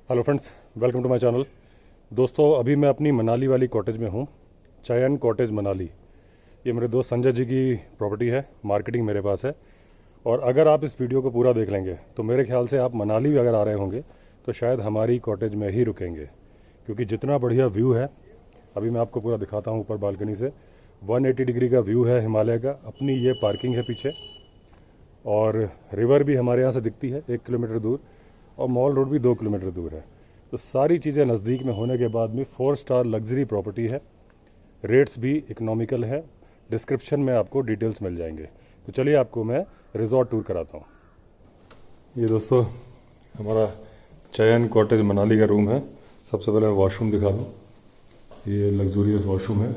Hello friends, welcome to my channel. दोस्तों, अभी मैं अपनी मनाली वाली कॉटेज में हूँ, चयन कॉटेज मनाली। ये मेरे दोस्त संजय जी की प्रॉपर्टी है, मार्केटिंग मेरे पास है। और अगर आप इस वीडियो को पूरा देख लेंगे तो मेरे ख्याल से आप मनाली भी अगर आ रहे होंगे तो शायद हमारी कॉटेज में ही रुकेंगे, क्योंकि जितना बढ़िया व्यू है अभी मैं आपको पूरा दिखाता हूँ। ऊपर बालकनी से 180 डिग्री का व्यू है हिमालय का। अपनी ये पार्किंग है पीछे, और रिवर भी हमारे यहाँ से दिखती है 1 किलोमीटर दूर, और मॉल रोड भी 2 किलोमीटर दूर है। तो सारी चीज़ें नज़दीक में होने के बाद में 4 स्टार लग्जरी प्रॉपर्टी है। रेट्स भी इकोनॉमिकल है। डिस्क्रिप्शन में आपको डिटेल्स मिल जाएंगे। तो चलिए आपको मैं रिजॉर्ट टूर कराता हूँ। ये दोस्तों हमारा चयन कॉटेज मनाली का रूम है। सबसे पहले वॉशरूम दिखा दूँ। ये लग्जूरियस वॉशरूम है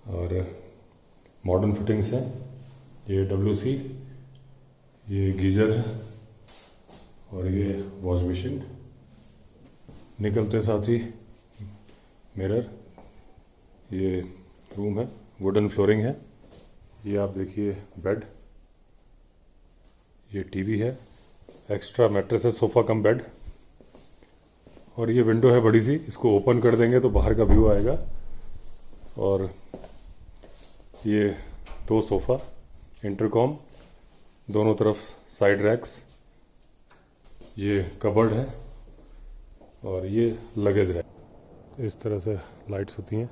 और मॉडर्न फिटिंग्स हैं। ये WC, ये गीज़र है और ये वॉश मशीन। निकलते साथ ही मिरर। ये रूम है, वुडन फ्लोरिंग है। ये आप देखिए बेड, ये टीवी है, एक्स्ट्रा मैट्रेस है, सोफ़ा कम बेड। और ये विंडो है बड़ी सी, इसको ओपन कर देंगे तो बाहर का व्यू आएगा। और ये 2 सोफ़ा, इंटरकॉम, दोनों तरफ साइड रैक्स, ये कबर्ड है और ये लगेज है। इस तरह से लाइट्स होती हैं।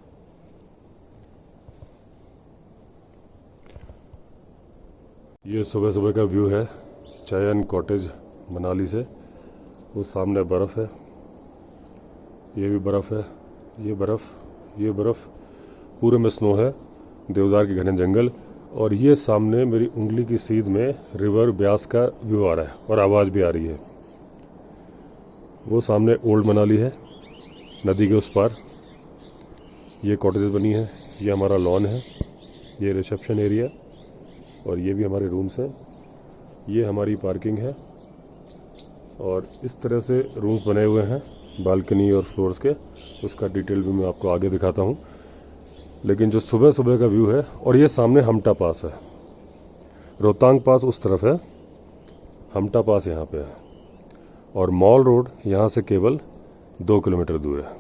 ये सुबह सुबह का व्यू है चयन कॉटेज मनाली से। उस सामने बर्फ़ है, ये भी बर्फ़ है, ये बर्फ़, ये बर्फ़, पूरे में स्नो है, देवदार के घने जंगल। और ये सामने मेरी उंगली की सीध में रिवर ब्यास का व्यू आ रहा है और आवाज़ भी आ रही है। वो सामने ओल्ड मनाली है, नदी के उस पार ये कॉटेज बनी है। ये हमारा लॉन है, ये रिसेप्शन एरिया, और ये भी हमारे रूम्स हैं। ये हमारी पार्किंग है और इस तरह से रूम्स बने हुए हैं बालकनी और फ्लोर्स के। उसका डिटेल भी मैं आपको आगे दिखाता हूँ। लेकिन जो सुबह सुबह का व्यू है, और ये सामने हमटा पास है, रोहतांग पास उस तरफ है, हमटा पास यहाँ पे है। और मॉल रोड यहाँ से केवल 2 किलोमीटर दूर है,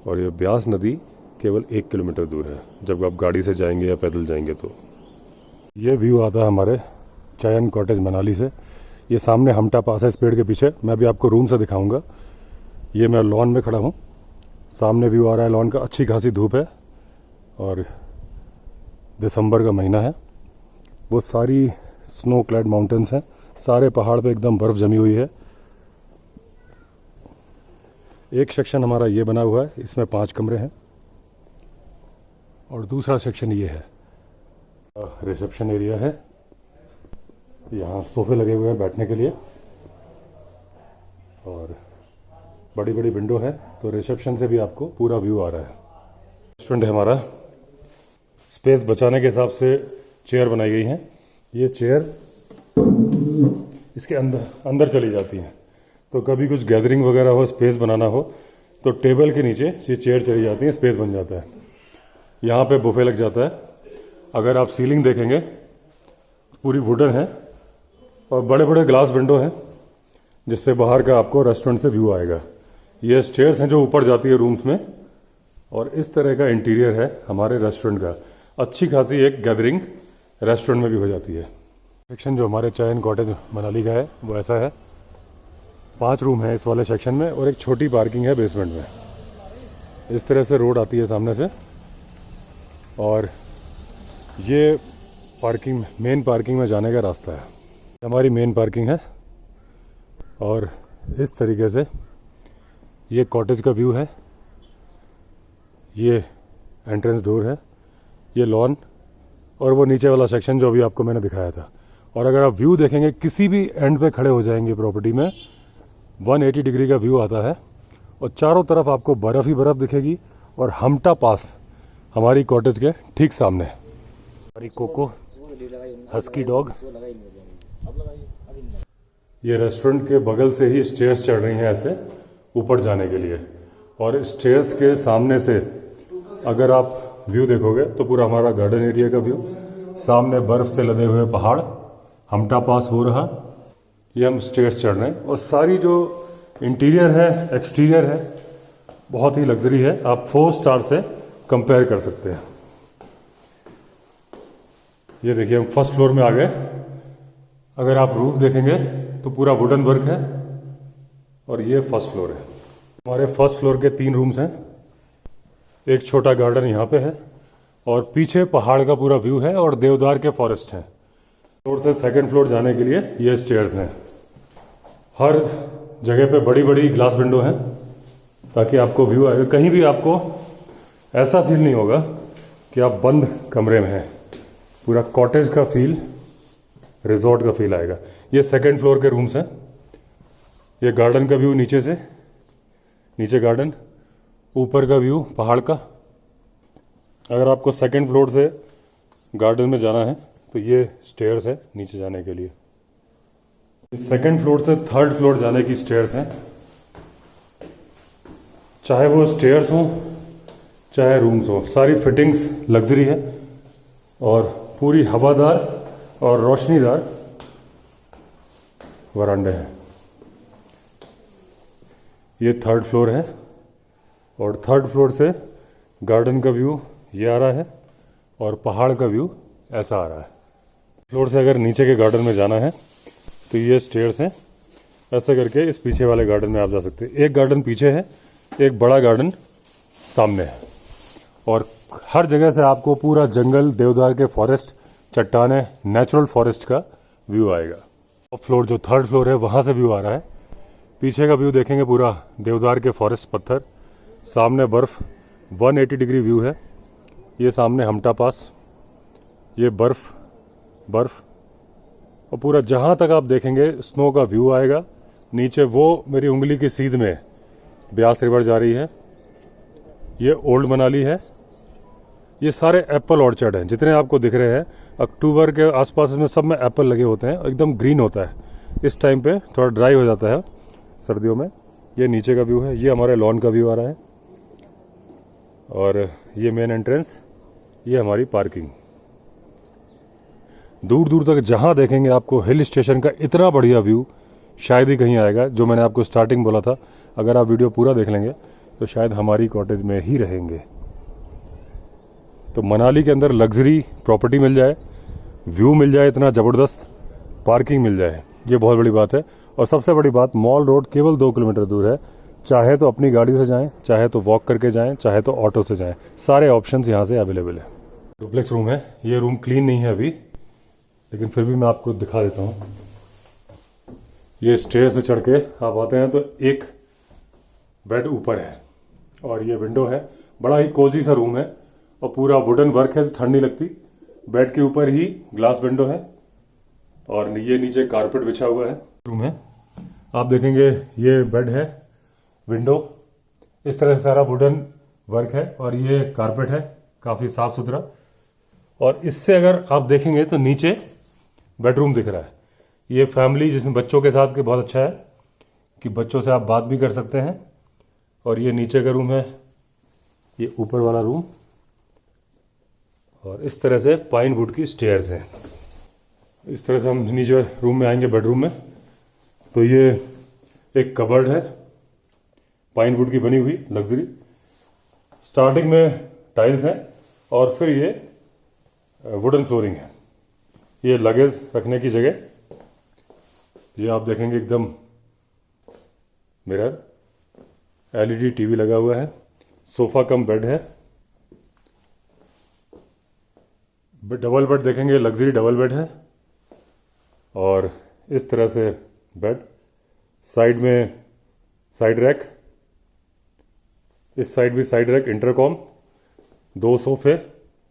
और ये ब्यास नदी केवल 1 किलोमीटर दूर है जब आप गाड़ी से जाएंगे या पैदल जाएंगे तो। ये व्यू आता है हमारे चयन कॉटेज मनाली से। ये सामने हमटा पास है इस पेड़ के पीछे। मैं भी आपको रूम से दिखाऊंगा। ये मैं लॉन में खड़ा हूँ, सामने व्यू आ रहा है लॉन का। अच्छी खासी धूप है और दिसंबर का महीना है। वो सारी स्नो क्लैड माउंटेन्स हैं, सारे पहाड़ पे एकदम बर्फ़ जमी हुई है। एक सेक्शन हमारा ये बना हुआ है, इसमें 5 कमरे हैं, और दूसरा सेक्शन ये है, रिसेप्शन एरिया है। यहाँ सोफे लगे हुए हैं बैठने के लिए, और बड़ी बड़ी विंडो है, तो रिसेप्शन से भी आपको पूरा व्यू आ रहा है। रेस्टोरेंट है हमारा। स्पेस बचाने के हिसाब से चेयर बनाई गई हैं। ये चेयर इसके अंदर चली जाती हैं, तो कभी कुछ गैदरिंग वगैरह हो, स्पेस बनाना हो, तो टेबल के नीचे ये चेयर चली जाती है, स्पेस बन जाता है। यहाँ पे बुफे लग जाता है। अगर आप सीलिंग देखेंगे पूरी वुडन है, और बड़े बड़े ग्लास विंडो हैं जिससे बाहर का आपको रेस्टोरेंट से व्यू आएगा। ये स्टेयर्स हैं जो ऊपर जाती है रूम्स में, और इस तरह का इंटीरियर है हमारे रेस्टोरेंट का। अच्छी खासी एक गैदरिंग रेस्टोरेंट में भी हो जाती है। सेक्शन जो हमारे चयन कॉटेज मनाली का है वो ऐसा है। 5 रूम है इस वाले सेक्शन में, और एक छोटी पार्किंग है बेसमेंट में। इस तरह से रोड आती है सामने से, और ये पार्किंग, मेन पार्किंग में जाने का रास्ता है। हमारी मेन पार्किंग है, और इस तरीके से ये कॉटेज का व्यू है। ये एंट्रेंस डोर है, ये लॉन, और वो नीचे वाला सेक्शन जो अभी आपको मैंने दिखाया था। और अगर आप व्यू देखेंगे, किसी भी एंड पे खड़े हो जाएंगे प्रॉपर्टी में, 180 डिग्री का व्यू आता है, और चारों तरफ आपको बर्फ़ ही बर्फ़ दिखेगी। और हमटा पास हमारी कॉटेज के ठीक सामने हमारी कोको हस्की डॉग। ये रेस्टोरेंट के बगल से ही स्टेयर्स चढ़ रही हैं ऐसे ऊपर जाने के लिए, और स्टेयर्स के सामने से अगर आप व्यू देखोगे तो पूरा हमारा गार्डन एरिया का व्यू, सामने बर्फ से लदे हुए पहाड़, हमटा पास हो रहा, ये हम स्टेयर्स चढ़ रहे हैं। और सारी जो इंटीरियर है, एक्सटीरियर है, बहुत ही लग्जरी है। आप 4 स्टार से कंपेयर कर सकते हैं। ये देखिए हम फर्स्ट फ्लोर में आ गए। अगर आप रूफ देखेंगे तो पूरा वुडन वर्क है और ये फर्स्ट फ्लोर है। हमारे फर्स्ट फ्लोर के 3 रूम्स हैं। एक छोटा गार्डन यहाँ पे है और पीछे पहाड़ का पूरा व्यू है और देवदार के फॉरेस्ट हैं। फ्लोर से सेकंड फ्लोर जाने के लिए ये स्टेयर्स हैं। हर जगह पे बड़ी बड़ी ग्लास विंडो हैं ताकि आपको व्यू आएगा। कहीं भी आपको ऐसा फील नहीं होगा कि आप बंद कमरे में हैं। पूरा कॉटेज का फील, रिजॉर्ट का फील आएगा। ये सेकंड फ्लोर के रूम्स हैं। ये गार्डन का व्यू नीचे से, नीचे गार्डन, ऊपर का व्यू पहाड़ का। अगर आपको सेकंड फ्लोर से गार्डन में जाना है तो ये स्टेयर्स है नीचे जाने के लिए। सेकंड फ्लोर से थर्ड फ्लोर जाने की स्टेयर्स हैं। चाहे वो स्टेयर्स हों चाहे रूम्स हो, सारी फिटिंग्स लग्जरी है और पूरी हवादार और रोशनीदार वरांडे हैं। ये थर्ड फ्लोर है और थर्ड फ्लोर से गार्डन का व्यू ये आ रहा है और पहाड़ का व्यू ऐसा आ रहा है। फ्लोर से अगर नीचे के गार्डन में जाना है तो ये स्टेयर्स हैं। ऐसे करके इस पीछे वाले गार्डन में आप जा सकते हैं। एक गार्डन पीछे है, एक बड़ा गार्डन सामने है और हर जगह से आपको पूरा जंगल, देवदार के फॉरेस्ट, चट्टाने, नेचुरल फॉरेस्ट का व्यू आएगा। टॉप फ्लोर जो थर्ड फ्लोर है वहाँ से व्यू आ रहा है। पीछे का व्यू देखेंगे पूरा देवदार के फॉरेस्ट, पत्थर, सामने बर्फ, 180 डिग्री व्यू है। ये सामने हमटा पास, ये बर्फ और पूरा जहाँ तक आप देखेंगे स्नो का व्यू आएगा। नीचे वो मेरी उंगली की सीध में ब्यास रिवर जा रही है। ये ओल्ड मनाली है। ये सारे एप्पल ऑर्चर्ड हैं जितने आपको दिख रहे हैं। अक्टूबर के आसपास में सब में एप्पल लगे होते हैं, एकदम ग्रीन होता है। इस टाइम पे थोड़ा ड्राई हो जाता है सर्दियों में। ये नीचे का व्यू है। ये हमारे लॉन का व्यू आ रहा है और ये मेन एंट्रेंस, ये हमारी पार्किंग। दूर दूर तक जहां देखेंगे आपको हिल स्टेशन का इतना बढ़िया व्यू शायद ही कहीं आएगा। जो मैंने आपको स्टार्टिंग बोला था, अगर आप वीडियो पूरा देख लेंगे तो शायद हमारी कॉटेज में ही रहेंगे। तो मनाली के अंदर लग्जरी प्रॉपर्टी मिल जाए, व्यू मिल जाए इतना ज़बरदस्त, पार्किंग मिल जाए, ये बहुत बड़ी बात है। और सबसे बड़ी बात, मॉल रोड केवल 2 किलोमीटर दूर है। चाहे तो अपनी गाड़ी से जाएं, चाहे तो वॉक करके जाएं, चाहे तो ऑटो से जाएं, सारे ऑप्शंस यहाँ से अवेलेबल है। डुप्लेक्स रूम है। ये रूम क्लीन नहीं है अभी, लेकिन फिर भी मैं आपको दिखा देता हूँ। ये स्टेयर से चढ़ के आप आते हैं तो एक बेड ऊपर है और ये विंडो है। बड़ा ही कोजी सा रूम है और पूरा वुडन वर्क है, ठंड नहीं लगती। बेड के ऊपर ही ग्लास विंडो है और ये नीचे कारपेट बिछा हुआ है। रूम है, आप देखेंगे ये बेड है, विंडो, इस तरह से सारा वुडन वर्क है और ये कारपेट है, काफी साफ सुथरा। और इससे अगर आप देखेंगे तो नीचे बेडरूम दिख रहा है। ये फैमिली जिसमें बच्चों के साथ के बहुत अच्छा है कि बच्चों से आप बात भी कर सकते हैं। और ये नीचे का रूम है, ये ऊपर वाला रूम और इस तरह से पाइन वुड की स्टेयर्स हैं। इस तरह से हम नीचे रूम में आएंगे, बेडरूम में, तो ये एक कबर्ड है पाइन वुड की बनी हुई, लग्जरी। स्टार्टिंग में टाइल्स हैं और फिर ये वुडन फ्लोरिंग है। ये लगेज रखने की जगह, ये आप देखेंगे एकदम मिरर, एलईडी टीवी लगा हुआ है, सोफा कम बेड है। डबल बेड देखेंगे, लग्जरी डबल बेड है और इस तरह से बेड, साइड में साइड रैक, इस साइड भी साइड रैक, इंटरकॉम, 2 सोफे,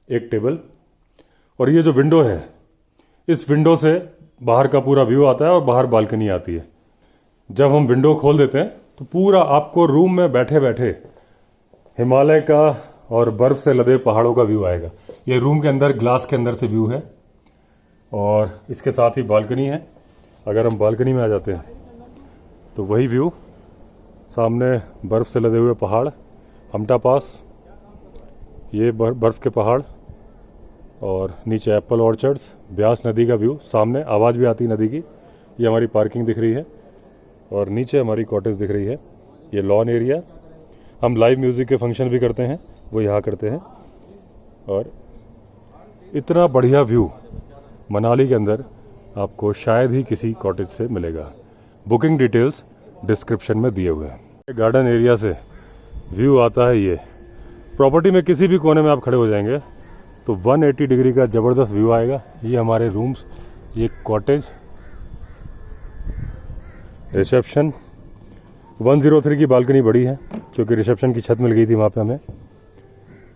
एक टेबल। और ये जो विंडो है, इस विंडो से बाहर का पूरा व्यू आता है और बाहर बालकनी आती है। जब हम विंडो खोल देते हैं तो पूरा आपको रूम में बैठे बैठे हिमालय का और बर्फ से लदे पहाड़ों का व्यू आएगा। ये रूम के अंदर ग्लास के अंदर से व्यू है और इसके साथ ही बालकनी है। अगर हम बालकनी में आ जाते हैं तो वही व्यू, सामने बर्फ से लदे हुए पहाड़, हमटा पास, ये बर्फ के पहाड़ और नीचे एप्पल ऑर्चर्ड्स, ब्यास नदी का व्यू, सामने आवाज़ भी आती है नदी की। ये हमारी पार्किंग दिख रही है और नीचे हमारी कॉटेज दिख रही है। ये लॉन एरिया, हम लाइव म्यूज़िक के फंक्शन भी करते हैं, वो यहाँ करते हैं। और इतना बढ़िया व्यू मनाली के अंदर आपको शायद ही किसी कॉटेज से मिलेगा। बुकिंग डिटेल्स डिस्क्रिप्शन में दिए हुए हैं। गार्डन एरिया से व्यू आता है। ये प्रॉपर्टी में किसी भी कोने में आप खड़े हो जाएंगे तो 180 डिग्री का ज़बरदस्त व्यू आएगा। ये हमारे रूम्स, ये कॉटेज, रिसेप्शन। 103 की बालकनी बड़ी है क्योंकि रिसेप्शन की छत मिल गई थी वहाँ पे हमें।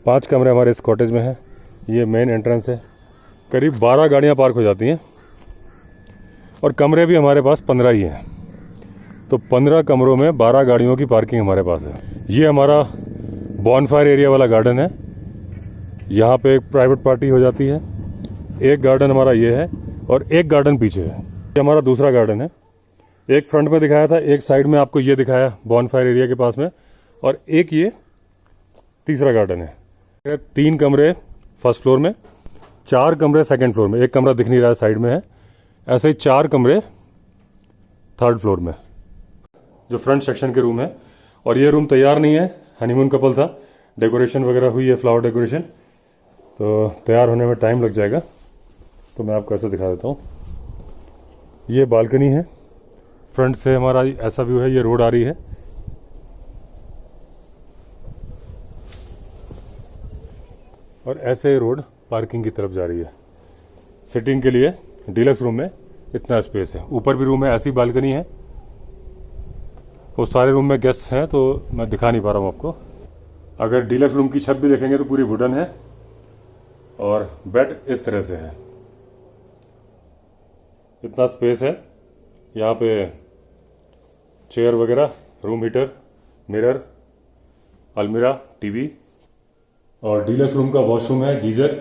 5 कमरे हमारे इस कॉटेज में हैं। ये मेन एंट्रेंस है। करीब 12 गाड़ियाँ पार्क हो जाती हैं और कमरे भी हमारे पास 15 ही हैं। तो 15 कमरों में 12 गाड़ियों की पार्किंग हमारे पास है। ये हमारा बॉनफायर एरिया वाला गार्डन है। यहाँ पे एक प्राइवेट पार्टी हो जाती है। एक गार्डन हमारा ये है और एक गार्डन पीछे है। ये हमारा दूसरा गार्डन है। एक फ्रंट में दिखाया था, एक साइड में आपको ये दिखाया बॉनफायर एरिया के पास में, और एक ये तीसरा गार्डन है। 3 कमरे फर्स्ट फ्लोर में, 4 कमरे सेकंड फ्लोर में। एक कमरा दिख नहीं रहा है, साइड में है। ऐसे ही 4 कमरे थर्ड फ्लोर में, जो फ्रंट सेक्शन के रूम है। और ये रूम तैयार नहीं है, हनीमून कपल था, डेकोरेशन वगैरह हुई है, फ्लावर डेकोरेशन, तो तैयार होने में टाइम लग जाएगा। तो मैं आपको ऐसे दिखा देता हूँ। ये बालकनी है, फ्रंट से हमारा ऐसा व्यू है। ये रोड आ रही है और ऐसे रोड पार्किंग की तरफ जा रही है। सिटिंग के लिए डीलक्स रूम में इतना स्पेस है। ऊपर भी रूम है, ऐसी बालकनी है। वो सारे रूम में गेस्ट हैं तो मैं दिखा नहीं पा रहा हूँ आपको। अगर डीलक्स रूम की छत भी देखेंगे तो पूरी वुडन है और बेड इस तरह से है। इतना स्पेस है। यहाँ पे चेयर वगैरह, रूम हीटर, मिरर, अलमीरा, टीवी। और डीलक्स रूम का वॉशरूम है, गीजर,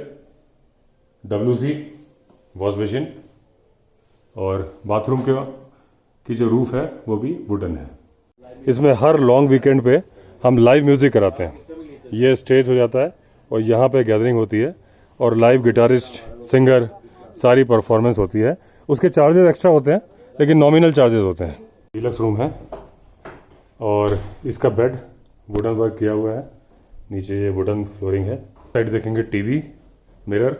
WC, वॉश बेसिन, और बाथरूम की जो रूफ है वो भी वुडन है। इसमें हर लॉन्ग वीकेंड पे हम लाइव म्यूजिक कराते हैं। ये स्टेज हो जाता है और यहाँ पे गैदरिंग होती है और लाइव गिटारिस्ट, सिंगर, सारी परफॉर्मेंस होती है। उसके चार्जेस एक्स्ट्रा होते हैं लेकिन नॉमिनल चार्जेस होते हैं। डीलक्स रूम है और इसका बेड वुडन वर्क किया हुआ है। नीचे ये वुडन फ्लोरिंग है। साइड देखेंगे टीवी, मिरर,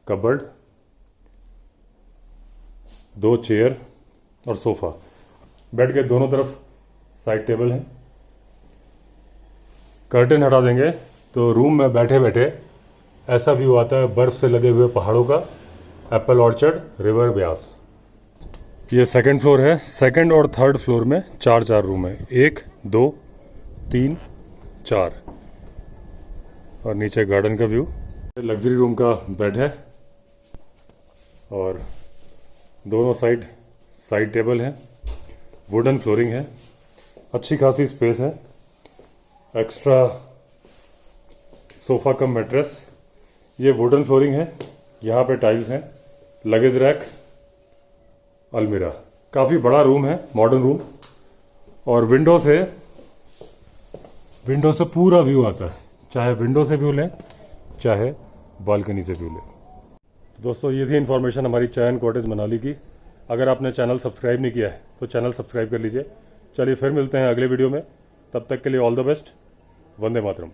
कबर्ड, 2 चेयर और सोफा। बेड के दोनों तरफ साइड टेबल है। कर्टेन हटा देंगे तो रूम में बैठे बैठे ऐसा व्यू आता है बर्फ से लगे हुए पहाड़ों का, एप्पल ऑर्चर्ड, रिवर ब्यास। ये सेकंड फ्लोर है। सेकंड और थर्ड फ्लोर में 4 रूम है। 1, 2, 3, 4। और नीचे गार्डन का व्यू। लग्जरी रूम का बेड है और दोनों साइड टेबल है। वुडन फ्लोरिंग है। अच्छी खासी स्पेस है। Extra sofa cum mattress. ये वुडन फ्लोरिंग है। यहाँ पे टाइल्स हैं। लगेज रैक, अलमीरा। काफ़ी बड़ा रूम है, मॉडर्न रूम। और विंडो से पूरा व्यू आता है। चाहे विंडो से व्यू लें, चाहे बालकनी से व्यू लें। दोस्तों, ये थी इन्फॉर्मेशन हमारी चायन कॉटेज मनाली की। अगर आपने चैनल सब्सक्राइब नहीं किया है तो चैनल सब्सक्राइब कर लीजिए। चलिए फिर मिलते हैं अगले वीडियो में। तब तक के लिए all the best. Vande Mataram.